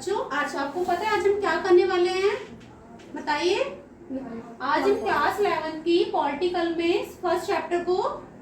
बच्चों आज आपको पता है आज हम क्या करने वाले हैं, बताइए। आज हम क्लास 11 की पॉलिटिकल में फर्स्ट चैप्टर को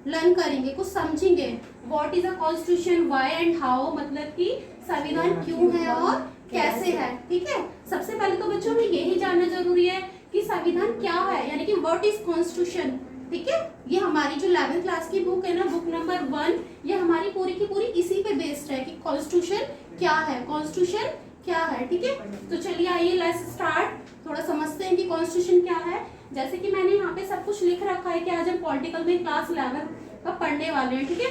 लर्न करेंगे, कुछ समझेंगे। What is a constitution, why and how, मतलब कि संविधान क्यों है और कैसे है। ठीक है, सबसे पहले तो बच्चों में यही जानना जरूरी है कि संविधान क्या है, यानी कि व्हाट इज कॉन्स्टिट्यूशन। ठीक है, ये हमारी जो 11th क्लास की बुक है ना, बुक नंबर 1, ये हमारी पूरी की पूरी इसी पे बेस्ड है कि कॉन्स्टिट्यूशन क्या है, कॉन्स्टिट्यूशन क्या है। ठीक है, तो चलिए आइए लेट्स स्टार्ट, थोड़ा समझते हैं कि कॉन्स्टिट्यूशन क्या है। जैसे कि मैंने यहाँ पे सब कुछ लिख रखा है कि आज हम पॉलिटिकल में क्लास 11 का पढ़ने वाले हैं। ठीक है,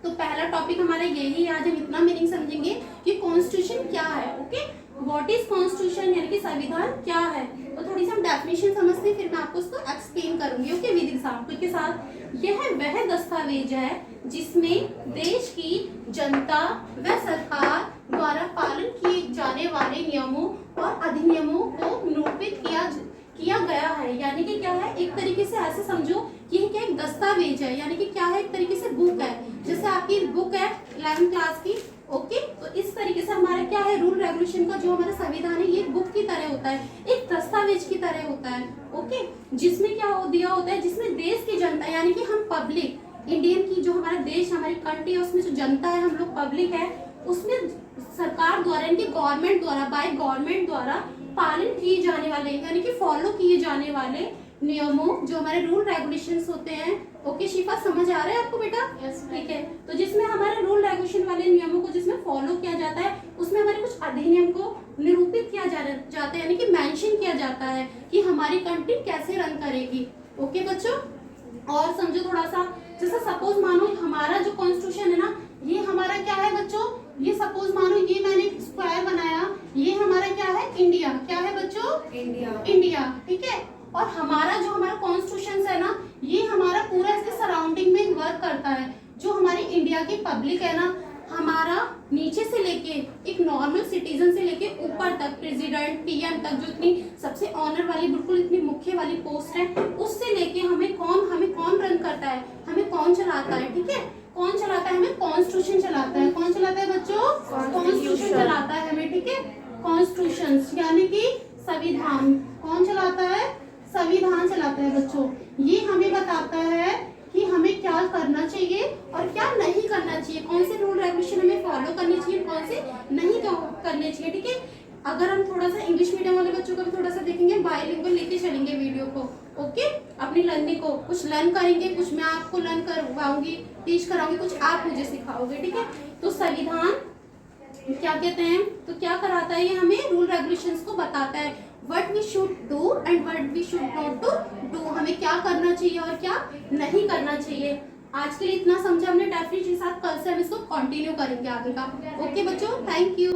तो पहला टॉपिक हमारा यही है, आज हम इतना मीनिंग समझेंगे कि कॉन्स्टिट्यूशन क्या है। ओके, व्हाट इज कॉन्स्टिट्यूशन यानी कि संविधान क्या है। तो थोड़ी सी हम डेफिनेशन समझते हैं, फिर मैं आपको उसको एक्सप्लेन करूंगी। ओके, विद एग्जांपल के साथ। यह वह दस्तावेज है जिसमें देश की जनता व सरकार द्वारा पालन किए जाने वाले नियमों और अधिनियमों को निरूपित किया गया है। यानी कि क्या है, एक तरीके से ऐसे समझो कि ये क्या एक दस्तावेज है, यानी कि क्या है, एक तरीके से बुक है। जैसे आपकी बुक है 11th क्लास की। ओके, तो इस तरीके से हमारा क्या है, रूल रेगुलेशन का जो हमारा संविधान है ये बुक की तरह होता है, एक दस्तावेज की तरह होता है। ओके, जिसमें क्या दिया होता है, जिसमें देश की जनता यानी कि हम पब्लिक, इंडियन की जो हमारा देश हमारी कंट्री है उसमें जो जनता है, हम लोग पब्लिक है, उसमें सरकार द्वारा यानी कि गवर्नमेंट द्वारा, बाय गवर्नमेंट द्वारा पालन किए जाने वाले यानी कि फॉलो किए जाने वाले नियमों, जो हमारे रूल रेगुलेशंस होते हैं। ओके शिफा, समझ आ रहा है आपको बेटा? ठीक है, तो जिसमें हमारे रूल रेगुलेशन वाले नियमों को जिसमें फॉलो किया जाता है, उसमें हमारे कुछ अधिनियम को निरूपित किया जाता है, यानी कि मेंशन किया जाता है कि हमारी कंट्री कैसे रन करेगी। ओके बच्चों, और समझो थोड़ा सा, जैसे सपोज मानो हमारा जो कॉन्स्टिट्यूशन है ना, ये हमारा क्या है बच्चों, ये सपोज मानो ये मैंने स्क्वायर बनाया, ये हमारा क्या है, इंडिया। क्या है बच्चों? इंडिया। ठीक है, और हमारा जो हमारा कॉन्स्टिट्यूशन है ना, ये हमारा पूरा इसके सराउंडिंग में वर्क करता है। जो हमारी इंडिया की पब्लिक है ना, हमारा नीचे से लेके एक नॉर्मल सिटीजन से लेके ऊपर तक प्रेसिडेंट पीएम तक, जो इतनी सबसे ऑनर वाली बिल्कुल इतनी मुख्य वाली पोस्ट है, उससे लेके हमें कौन रन करता है, हमें कौन चलाता है। ठीक है, कौन चलाता है, हमें कॉन्स्टिट्यूशन चलाता है। कौन चलाता है बच्चों? कॉन्स्टिट्यूशन चलाता है हमें। ठीक है, कॉन्स्टिट्यूशन यानी कि संविधान। कौन चलाता है? संविधान चलाता है बच्चों। ये हमें बताता है कि हमें क्या करना चाहिए और क्या नहीं करना चाहिए, कौन से रूल रेगुलेशन हमें फॉलो करनी चाहिए, कौन से नहीं करने चाहिए। ठीक है, अगर हम थोड़ा सा इंग्लिश मीडियम वाले बच्चों का भी थोड़ा सा देखेंगे, बायलिंगुअल लेके चलेंगे वीडियो को। ओके, अपनी लर्निंग को कुछ लर्न करेंगे, कुछ मैं आपको लर्न करवाऊंगी, टीच कराऊंगी, कुछ आप मुझे सिखाओगे। ठीक है, तो संविधान क्या कहते हैं, तो क्या कराता है, ये हमें रूल रेगुलेशंस को बताता है, what we should do and what we should not to do, हमें क्या करना चाहिए और क्या नहीं करना चाहिए। आज के लिए इतना समझा हमने डेफिनेशन के साथ, कल से हम इसको कंटिन्यू करेंगे आगे का। ओके बच्चों, थैंक यू।